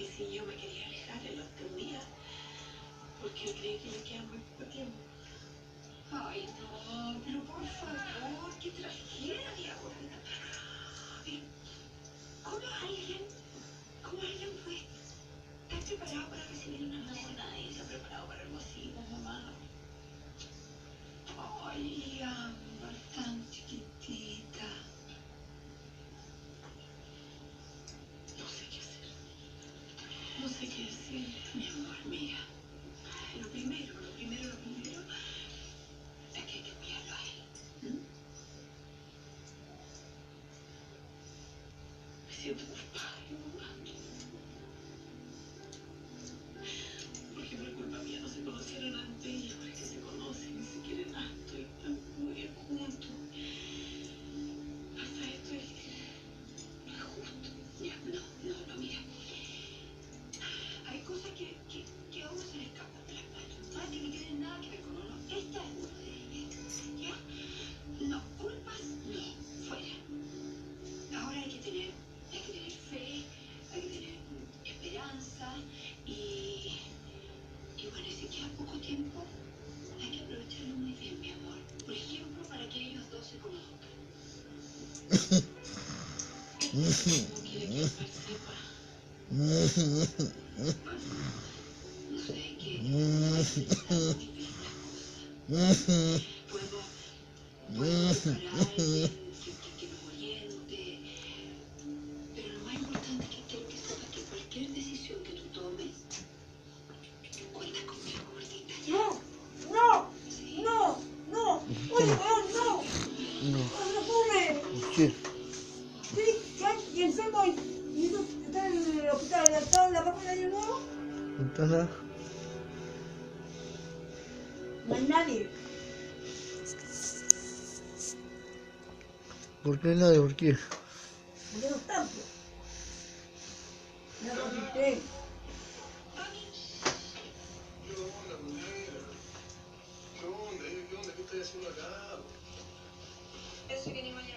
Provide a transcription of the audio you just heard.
que si yo me quería alejar, él lo entendía, porque él cree que le queda muy poco tiempo. Ay, no, pero por favor, qué tragedia, gordita. Pero, ¿cómo alguien puede estar preparado para recibir una nueva? Nadie se ha preparado para algo así, mamá. Ay, Ámbar, tan chiquitita. No sé qué hacer. No sé qué decir, mi amor, mía. Lo primero es que hay que cuidarlo a él. Me siento culpable, mamá. Porque por culpa mía no se conocieron antes y ahora que se conocen y se quieren tanto y están muy bien juntos. Hasta esto no es justo. Ya, no, mira. Hay cosas que a uno se le escapan de las manos, que no tienen nada que ver con uno. Esta es una de ellas. ¿Ya? No, culpas, no, fuera. Ahora hay que tener fe, hay que tener esperanza y bueno, si queda poco tiempo, hay que aprovecharlo muy bien, mi amor. Por ejemplo, para que ellos dos se conozcan. No quiere que Ámbar sepa. Bueno, no sé, hay que pensar muy bien las cosas. Puedo buscar a alguien que nos oriente, pero lo más importante es que quiero que sepas que cualquier decisión que tú tomes, cuentas conmigo, gordita. No, ¿Sí? oye, no, come. ¿Por qué? Sí, y enfermo y eso está en el hospital, ¿está en la página de año nuevo? ¿No está nada? No hay nadie. ¿Por qué nadie? ¿Por qué? Porque no están, pues. No consulté. ¿Qué onda, mujer? ¿Qué onda? ¿Qué onda? ¿Qué estás haciendo acá? Eso que ni mañana.